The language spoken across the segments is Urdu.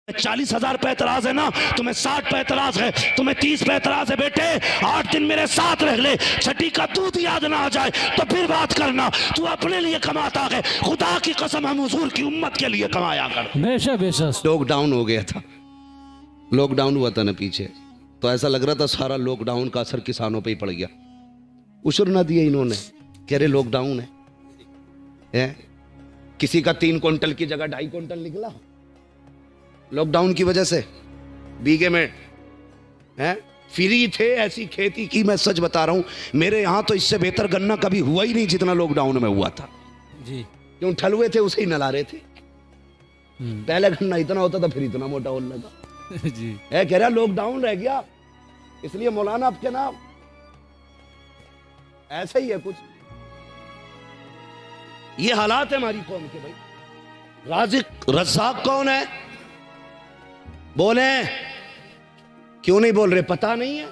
40,000 پہ اعتراض ہے نا، تمہیں 60 پہ اعتراض ہے، تمہیں 30 پہ اعتراض ہے بیٹے، 8 دن میرے ساتھ رہ لے، چھٹی کا دودھ یاد نہ آ جائے تو پھر بات کرنا۔ تو اپنے لیے کماتا ہے، خدا کی قسم ہم حضور کی امت کے لیے کمایا کر۔ بے شک لاک ڈاؤن ہو گیا تھا، لاک ڈاؤن ہوا تھا نا پیچھے، تو ایسا لگ رہا تھا سارا لاک ڈاؤن کا اثر کسانوں پہ ہی پڑ گیا۔ عشر نہ دیا انہوں نے، کہہ رہے لاک ڈاؤن ہے، کسی کا 3 کوئنٹل کی جگہ 2.5 کوئنٹل نکلا لاک ڈاؤن کی وجہ سے، بیگے میں فری تھے، ایسی کھیتی کی، میں سچ بتا رہا ہوں میرے یہاں تو اس سے بہتر گنا کبھی ہوا ہی نہیں جتنا لاک ڈاؤن میں ہوا تھا جی۔ کیوں ٹھلوے تھے اسے ہی نلا رہے تھے، پہلے گنا اتنا ہوتا تھا پھر اتنا موٹا ہونے لگا جی کہہ رہا لاک ڈاؤن رہ گیا، اس لیے مولانا آپ کے نام ایسا ہی ہے کچھ، یہ حالات ہے ہماری قوم کے۔ بھائی رازق رزاق کون ہے؟ بولیں، کیوں نہیں بول رہے؟ پتہ نہیں ہے؟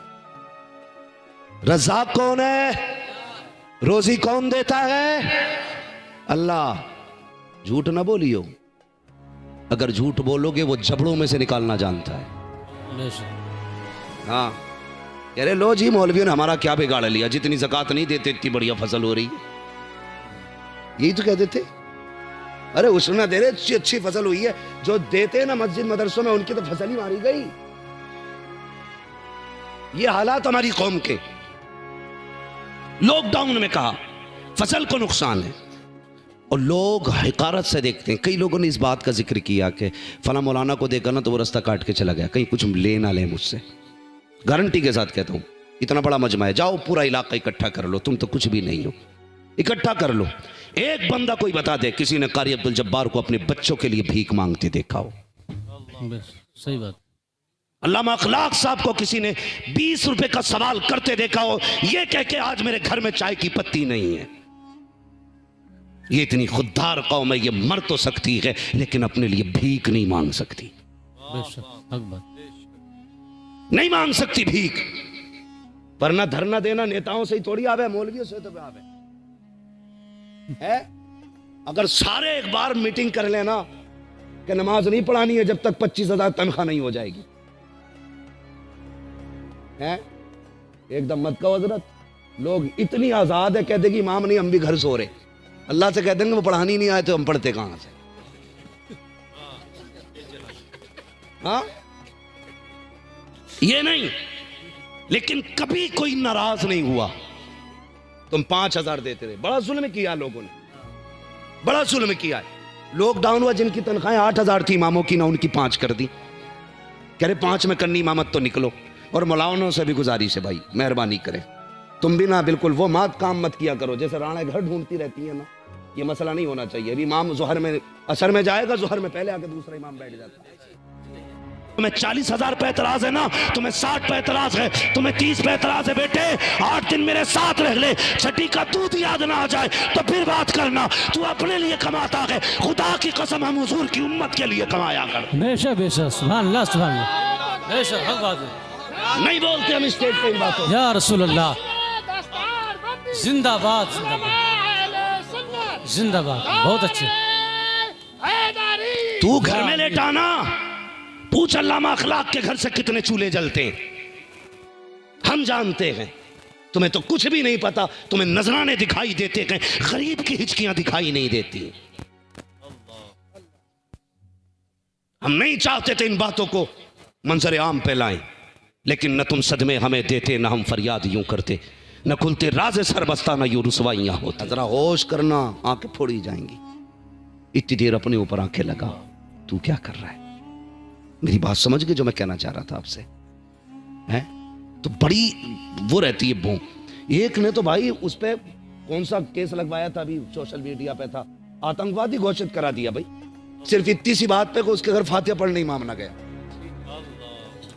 رزاق کون ہے؟ روزی کون دیتا ہے؟ اللہ۔ جھوٹ نہ بولیو، اگر جھوٹ بولو گے وہ جبڑوں میں سے نکالنا جانتا ہے۔ بے شک۔ ہاں کہہ رہے لو جی مولویوں نے ہمارا کیا بگاڑ لیا، جتنی زکوٰۃ نہیں دیتے اتنی بڑھیا فصل ہو رہی ہے، یہی تو کہتے تھے۔ ارے اس نے دے رہے اچھی فصل ہوئی ہے، جو دیتے نا مسجد مدرسوں میں ان کی تو فصل ہی ماری گئی۔ یہ حالات ہماری قوم کے۔ لاک ڈاؤن میں کہا فصل کو نقصان ہے، اور لوگ حقارت سے دیکھتے ہیں۔ کئی لوگوں نے اس بات کا ذکر کیا کہ فلاں مولانا کو دیکھا نا تو وہ رستہ کاٹ کے چلا گیا، کہیں کچھ لے نہ لیں مجھ سے۔ گارنٹی کے ساتھ کہتا ہوں، اتنا بڑا مجمع ہے، جاؤ پورا علاقہ اکٹھا کر لو، تم تو کچھ بھی نہیں ہو، اکٹھا کر لو۔ ایک بندہ کوئی بتا دے کسی نے قاری عبدالجبار کو اپنے بچوں کے لیے بھیک مانگتے دیکھا ہو؟ صحیح بات۔ علامہ اخلاق صاحب کو کسی نے 20 روپے کا سوال کرتے دیکھا ہو یہ کہہ کے آج میرے گھر میں چائے کی پتی نہیں ہے؟ یہ اتنی خوددار قوم ہے، یہ مر تو سکتی ہے لیکن اپنے لیے بھیک نہیں مانگ سکتی، بے شک، حق بات۔ نہیں مانگ سکتی بھیک۔ ورنہ دھرنا دینا نیتاؤں سے ہی تھوڑی آوے، مولویوں سے تو آوے ہے۔ اگر سارے ایک بار میٹنگ کر لینا کہ نماز نہیں پڑھانی ہے جب تک 25,000 تنخواہ نہیں ہو جائے گی، ایک دم مت کا حضرت، لوگ اتنی آزاد ہے، کہہ دے گی امام نہیں ہم بھی گھر سو رہے، اللہ سے کہہ دیں گے وہ پڑھانی نہیں آئے تو ہم پڑھتے کہاں سے؟ ہاں یہ نہیں، لیکن کبھی کوئی ناراض نہیں ہوا۔ تم 5,000 دیتے رہے، بڑا ظلم کیا لوگوں نے، بڑا ظلم کیا ہے۔ لاک ڈاؤن ہوا، جن کی تنخواہیں 8,000 تھی اماموں کی، نہ ان کی 5 کر دی، کہہ رہے 5 میں کرنی امامت تو نکلو۔ اور مولانا سے بھی گزارش ہے بھائی مہربانی کریں، تم بھی نہ بالکل وہ مات کام مت کیا کرو جیسے رانے گھر ڈھونڈتی رہتی ہے نا، یہ مسئلہ نہیں ہونا چاہیے۔ ابھی امام ظہر میں اثر میں جائے گا، ظہر میں پہلے آ کے دوسرا امام بیٹھ جاتا ہے۔ تمہیں 40,000 پہ اعتراض ہے نا، تمہیں 60 پہ اعتراض ہے، تمہیں 30 پہ اعتراض ہے بیٹے، 8 دن میرے ساتھ رہ لے، چھٹی کا دودھ یاد نہ آ جائے تو پھر بات کرنا۔ تو اپنے لیے کماتا ہے، خدا کی قسم ہم حضور کی امت کے لیے کمایا کر۔ بے شک، سبحان اللہ، سبحان اللہ، بے شک، حق بات ہے۔ نہیں بولتے ہم اسٹیج پہ ان باتوں۔ یا رسول اللہ، زندہ باد، زندہ باد، زندہ باد، بہت اچھے۔ تو گھر میں لیٹانا، پوچھ علامہ اخلاق کے گھر سے کتنے چولہے جلتے ہیں، ہم جانتے ہیں۔ تمہیں تو کچھ بھی نہیں پتا، تمہیں نذرانے دکھائی دیتے ہیں، غریب کی ہچکیاں دکھائی نہیں دیتی۔ ہم نہیں چاہتے تھے ان باتوں کو منظر عام پہ لائیں، لیکن نہ تم صدمے ہمیں دیتے، نہ ہم فریاد یوں کرتے، نہ کھلتے راز سربستہ، نہ یوں رسوائیاں ہوتی۔ ذرا ہوش کرنا، آنکھیں پھوڑی جائیں گی۔ اتنی دیر اپنے اوپر آنکھیں لگا، تو کیا کر رہا ہے؟ میری بات سمجھ گئے جو میں کہنا چاہ رہا تھا آپ سے؟ تو بڑی وہ رہتی ہے بھون۔ ایک نے تو بھائی اس پہ کون سا کیس لگوایا تھا، ابھی سوشل میڈیا پہ تھا، آتنکوادی گھوشت کرا دیا بھائی، صرف اتنی سی بات پہ کہ اس کے گھر فاتحہ پڑھنے امام نہ گیا۔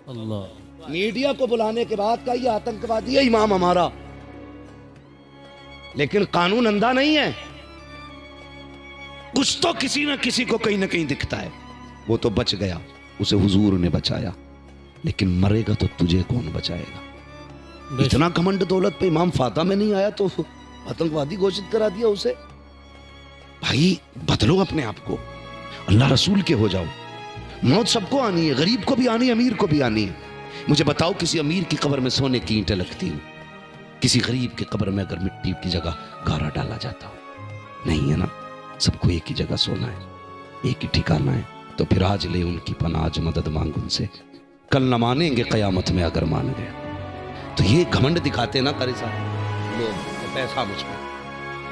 اللہ، میڈیا کو بلانے کے بعد کا یہ آتنکوادی ہے امام ہمارا، لیکن قانون اندھا نہیں ہے، کچھ تو کسی نہ کسی کو کہیں نہ کہیں دکھتا ہے۔ وہ تو بچ گیا، اسے حضور نے بچایا، لیکن مرے گا تو تجھے کون بچائے گا؟ اتنا گھمنڈ دولت پہ امام فاتح میں نہیں آیا تو آتنکوادی گھوشت کرا دیا اسے۔ بھائی بدلو اپنے آپ کو، اللہ رسول کے ہو جاؤ۔ موت سب کو آنی ہے، غریب کو بھی آنی ہے، امیر کو بھی آنی ہے۔ مجھے بتاؤ کسی امیر کی قبر میں سونے کی اینٹیں لگتی ہوں، کسی غریب کی قبر میں اگر مٹی کی جگہ گارا ڈالا جاتا ہو؟ نہیں ہے نا، سب کو ایک ہی جگہ سونا ہے، ایک ہی ٹھکانا ہے۔ تو پھر آج لے ان کی پناہ، آج مدد مانگ ان سے، کل نہ مانیں گے قیامت میں اگر مان گئے۔ تو یہ گھمنڈ دکھاتے نا قاری صاحب لوگ، پیسہ مجھ پہ،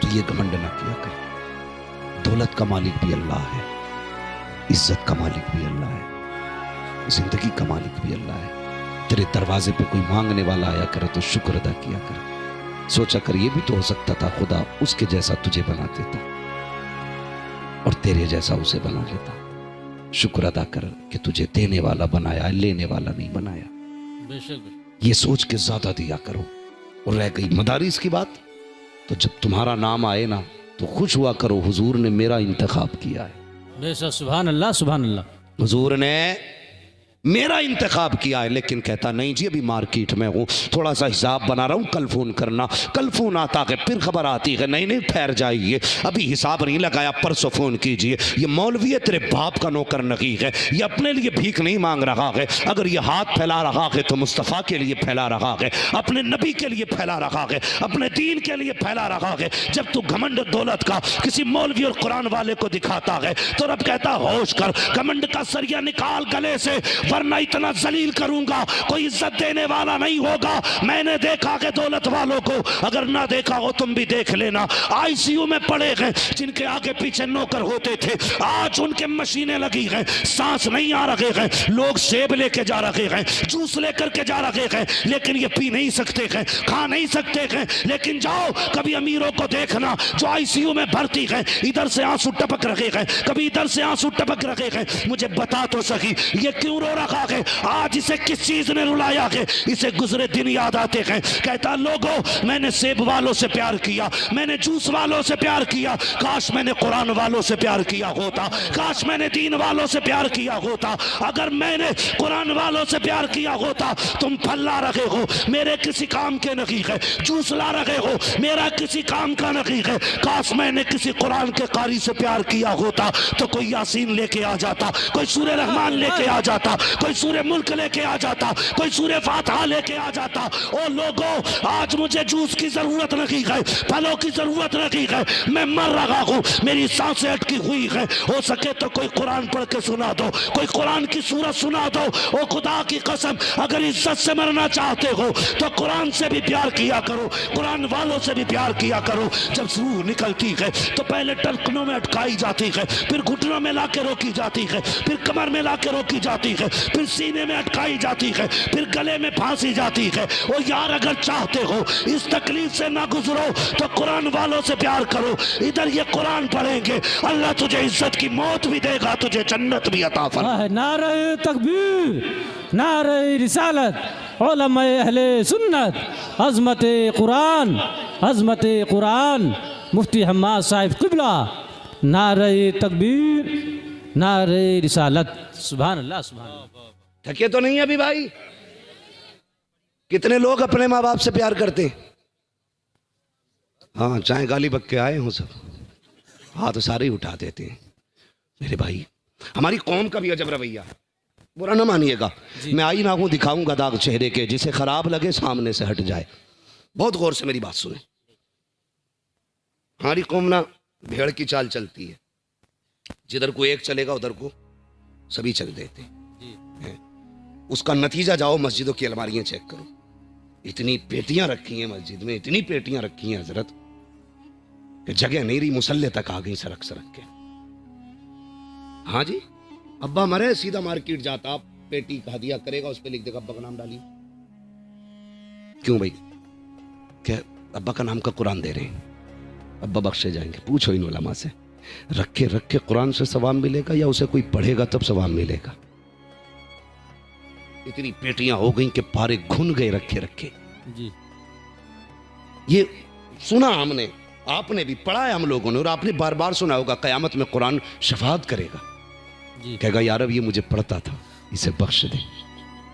تو یہ گھمنڈ نہ کیا کریں۔ دولت کا مالک بھی اللہ ہے، عزت کا مالک بھی اللہ ہے، زندگی کا مالک بھی اللہ ہے۔ تیرے دروازے پہ کوئی مانگنے والا آیا کرے تو شکر ادا کیا کر، سوچا کر یہ بھی تو ہو سکتا تھا خدا اس کے جیسا تجھے بنا دیتا اور تیرے جیسا اسے بنا لیتا۔ شکر ادا کر کہ تجھے دینے والا بنایا، لینے والا نہیں بنایا۔ بے شک یہ سوچ کے زیادہ دیا کرو۔ اور رہ گئی مدارس کی بات، تو جب تمہارا نام آئے نا تو خوش ہوا کرو، حضور نے میرا انتخاب کیا ہے، بے شک، سبحان اللہ سبحان اللہ۔ حضور نے میرا انتخاب کیا ہے۔ لیکن کہتا نہیں جی ابھی مارکیٹ میں ہوں، تھوڑا سا حساب بنا رہا ہوں، کل فون کرنا۔ کل فون آتا ہے، پھر خبر آتی ہے نہیں ٹھہر جائیے، ابھی حساب نہیں لگایا، پرسوں فون کیجئے۔ یہ مولوی ہے تیرے باپ کا نوکر نگی ہے، یہ اپنے لیے بھیک نہیں مانگ رہا ہے، اگر یہ ہاتھ پھیلا رہا ہے تو مصطفیٰ کے لیے پھیلا رہا ہے، اپنے نبی کے لیے پھیلا رہا ہے، اپنے دین کے لیے پھیلا رہا ہے۔ جب تو گھمنڈ دولت کا کسی مولوی اور قرآن والے کو دکھاتا ہے تو رب کہتا ہوش کر، گھمنڈ کا سریا نکال گلے سے، ورنہ اتنا ذلیل کروں گا کوئی عزت دینے والا نہیں ہوگا۔ میں نے دیکھا کہ دولت والوں کو، اگر نہ دیکھا ہو تم بھی دیکھ لینا، آئی سی یو میں پڑے ہیں، جن کے آگے پیچھے نوکر ہوتے تھے آج ان کے مشینیں لگی ہیں، سانس نہیں آ رہے ہیں، لوگ سیب لے کے جا رہے ہیں، جوس لے کر کے جا رہے ہیں، لیکن یہ پی نہیں سکتے ہیں، کھا نہیں سکتے ہیں۔ لیکن جاؤ کبھی امیروں کو دیکھنا جو آئی سی یو میں بھرتی ہیں، ادھر سے آنسو ٹپک رہے ہیں، کبھی ادھر سے آنسو ٹپک رہے ہیں۔ مجھے بتا تو سکی یہ کیوں رو رہا ہے؟ آج اسے کس چیز نے رلایا ہے؟ اسے گزرے دن یاد آتے ہیں، کہتا لوگوں میں نے سیب والوں سے پیار کیا، میں نے جوس والوں سے پیار کیا، کاش میں نے قرآن والوں سے پیار کیا ہوتا، کاش میں نے دین والوں سے پیار کیا ہوتا۔ اگر میں نے قرآن والوں سے پیار کیا ہوتا، تم پھل لا رہے ہو میرے کسی کام کے نہیں ہے، جوس لا رہے ہو میرا کسی کام کا نہیں ہے، کاش میں نے کسی قرآن کے قاری سے پیار کیا ہوتا تو کوئی یاسین لے کے آ جاتا، کوئی سورہ رحمان لے کے آ جاتا، کوئی سورہ ملک لے کے آ جاتا، کوئی سورہ فاتحہ لے کے آ جاتا۔ او لوگوں آج مجھے جوس کی ضرورت نہیں ہے، پھلوں کی ضرورت نہیں ہے، میں مر رہا ہوں، میری سانسیں اٹکی ہوئی ہیں، ہو سکے تو کوئی قرآن پڑھ کے سنا دو، کوئی قرآن کی سورت سنا دو۔ او خدا کی قسم اگر عزت سے مرنا چاہتے ہو تو قرآن سے بھی پیار کیا کرو، قرآن والوں سے بھی پیار کیا کرو۔ جب روح نکلتی ہے تو پہلے ٹلکنوں میں اٹکائی جاتی ہے، پھر گھٹنوں میں لا کے روکی جاتی ہے، پھر کمر میں لا کے روکی جاتی ہے، پھر سینے میں اٹکائی جاتی ہے، پھر گلے میں پھانسی جاتی ہے۔ او یار اگر چاہتے ہو اس تکلیف سے نہ گزرو تو قرآن والوں سے پیار کرو۔ ادھر یہ قرآن پڑھیں گے اللہ تجھے عزت کی موت بھی دے گا، تجھے جنت بھی عطا فرمائے۔ نعرہ تکبیر، نعرہ رسالت، علماء اہل سنت، عظمت قرآن، عظمت قرآن، مفتی حماد صاحب قبلہ، نعرہ تکبیر، نعرہ رسالت۔ سبحان اللہ سبحان اللہ۔ تھکے تو نہیں ابھی بھائی؟ کتنے لوگ اپنے ماں باپ سے پیار کرتے ہیں؟ ہاں چاہے گالی بک کے آئے ہوں سب ہاتھ سارے ہی اٹھا دیتے ہیں۔ میرے بھائی ہماری قوم کا بھی عجب رویہ ہے، برا نہ مانیے گا، میں آئی نہ ہوں دکھاؤں گا داغ چہرے کے، جسے خراب لگے سامنے سے ہٹ جائے۔ بہت غور سے میری بات سنیں، ہماری قوم نہ بھیڑ کی چال چلتی ہے، جدھر کو ایک چلے گا ادھر کو سبھی چل دیتے ہیں۔ اس کا نتیجہ جاؤ مسجدوں کی الماریاں چیک کرو، اتنی پیٹیاں رکھی ہیں مسجد میں، اتنی پیٹیاں رکھی ہیں حضرت کہ جگہ نہیں رہی، مسلح تک آ گئی سرک سرک کے۔ ہاں جی، ابا مرے سیدھا مارکیٹ جاتا، پیٹی کا ہدیہ کرے گا، اس پہ لکھ دے گا ابا کا نام ڈالیے۔ کیوں بھائی؟ کہ ابا کا نام کا قرآن دے رہے ہیں، ابا بخشے جائیں گے۔ پوچھو ان علماء سے، رکھے رکھے قرآن سے ثواب ملے گا یا اسے کوئی پڑھے گا تب ثواب ملے گا؟ اتنی پیٹیاں ہو گئیں کہ پارے گھن گئے رکھے رکھے۔ جی یہ سنا ہم نے، آپ نے بھی پڑھا ہے ہم لوگوں نے، اور آپ نے بار بار سنا ہوگا قیامت میں قرآن شفاعت کرے گا، جی کہے گا یا رب یہ مجھے پڑھتا تھا اسے بخش دے،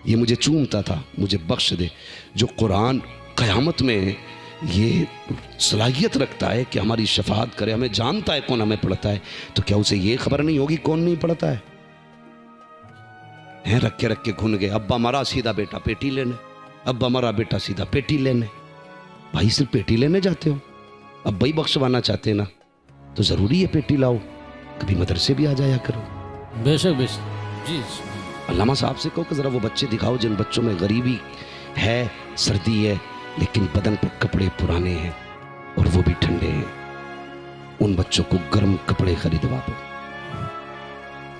یہ مجھے چومتا تھا مجھے بخش دے۔ جو قرآن قیامت میں یہ صلاحیت رکھتا ہے کہ ہماری شفاعت کرے، ہمیں جانتا ہے کون ہمیں پڑھتا ہے، تو کیا اسے یہ خبر نہیں ہوگی کون نہیں پڑھتا ہے؟ ہیں رکھ کے گھن گئے. ابا مرا سیدھا بیٹا پیٹی لینے, ابا مرا بیٹا سیدھا پیٹی لینے. بھائی صرف پیٹی لینے جاتے ہو؟ ابا ہی بخشوانا چاہتے نا تو ضروری ہے پیٹی لاؤ, کبھی مدرسے بھی آ جایا کرو. بے شک بے شک جی. علامہ صاحب سے کہو کہ ذرا وہ بچے دکھاؤ جن بچوں میں غریبی ہے, سردی ہے, لیکن بدن پہ کپڑے پرانے ہیں اور وہ بھی ٹھنڈے ہیں, ان بچوں کو گرم کپڑے خریدوا دو.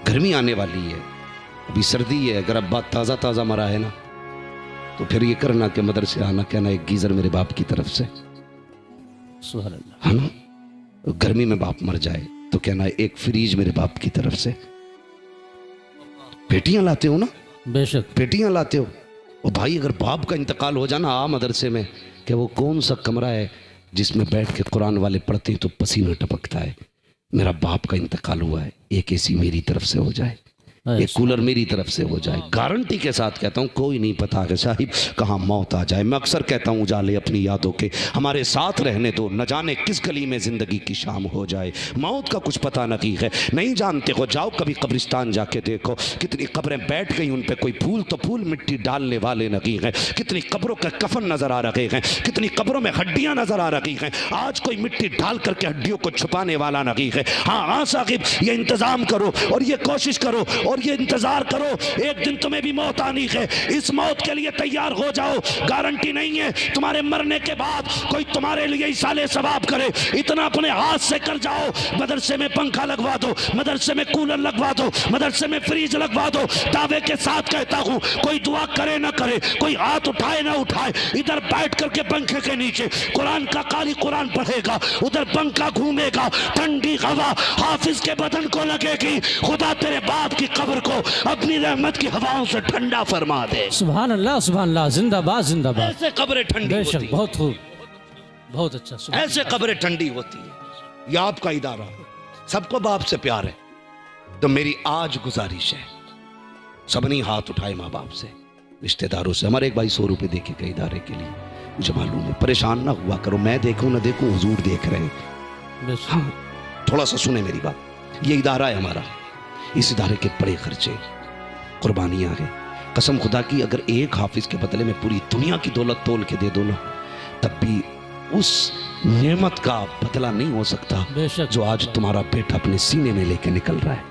گرمی آنے والی ہے, ابھی سردی ہے, اگر ابا تازہ تازہ مرا ہے نا تو پھر یہ کرنا کہ مدرسے آنا کہنا ایک گیزر میرے باپ کی طرف سے, سبحان اللہ. ہے نا. گرمی میں باپ مر جائے تو کہنا ایک فریج میرے باپ کی طرف سے. پیٹیاں لاتے ہو نا, بے شک پیٹیاں لاتے ہو. اور بھائی اگر باپ کا انتقال ہو جانا آ مدرسے میں کہ وہ کون سا کمرہ ہے جس میں بیٹھ کے قرآن والے پڑھتے ہیں تو پسینہ ٹپکتا ہے. میرا باپ کا انتقال ہوا ہے, ایک اے سی میری طرف سے ہو جائے, ایک کولر میری طرف سے ہو جائے. گارنٹی کے ساتھ کہتا ہوں, کوئی نہیں پتا کہ صاحب کہاں موت آ جائے. میں اکثر کہتا ہوں اجالے اپنی یادوں کے ہمارے ساتھ رہنے دو, نہ جانے کس گلی میں زندگی کی شام ہو جائے. موت کا کچھ پتہ نہیں ہے, نہیں جانتے ہو. جاؤ کبھی قبرستان جا کے دیکھو, کتنی قبریں بیٹھ گئی, ان پہ کوئی پھول تو پھول مٹی ڈالنے والے نہیں ہیں. کتنی قبروں کے کفن نظر آ رہے ہیں, کتنی قبروں میں ہڈیاں نظر آ رہی ہیں. آج کوئی مٹی ڈال کر کے ہڈیوں کو چھپانے والا نہیں ہے. ہاں صاحب یہ انتظام کرو اور یہ کوشش کرو اور یہ انتظار کرو, ایک دن تمہیں بھی موت آنی ہے. اس موت کے لیے تیار ہو جاؤ. گارنٹی نہیں ہے تمہارے مرنے کے بعد کوئی تمہارے لیے ایصال ثواب کرے. اتنا اپنے ہاتھ سے کر جاؤ. مدرسے میں پنکھا لگوا دو, مدرسے میں کولر لگوا دو, مدرسے میں فریج لگوا دو. دعوے کے ساتھ کہتا ہوں, کوئی دعا کرے نہ کرے, کوئی ہاتھ اٹھائے نہ اٹھائے, ادھر بیٹھ کر کے پنکھے کے نیچے قرآن کا قاری قرآن پڑھے گا, ادھر پنکھا گھومے گا, ٹھنڈی ہوا حافظ کے بدن کو لگے گی. خدا تیرے باپ کی قبر کو اپنی رحمت کی ہواؤں سے ٹھنڈا فرما دے. سبحان اللہ سبحان اللہ. زندہ باد زندہ باد. ایسے قبریں ٹھنڈی بے ہوتی شک ہیں, بہت خوب, بہت اچھا. ایسے قبریں ٹھنڈی ہوتی ہیں. یہ آپ کا ادارہ, سب کو باپ سے پیار ہے, تو میری آج گزارش ہے سب نے ہاتھ اٹھائے ماں باپ سے, رشتہ داروں سے. ہمارے ایک بھائی 100 روپے دے کے گئے ادارے کے لیے, مجھے معلوم ہے. پریشان نہ ہوا کرو, میں دیکھوں نہ دیکھوں حضور دیکھ رہے ہیں. بے شک. ہاں تھوڑا سا سنیں میری بات. یہ ادارہ ہے ہمارا, اس ادارے کے بڑے خرچے قربانیاں ہیں. قسم خدا کی اگر ایک حافظ کے بدلے میں پوری دنیا کی دولت تول کے دے دو نا, تب بھی اس نعمت کا بدلہ نہیں ہو سکتا بے شک جو آج تمہارا بیٹا اپنے سینے میں لے کے نکل رہا ہے.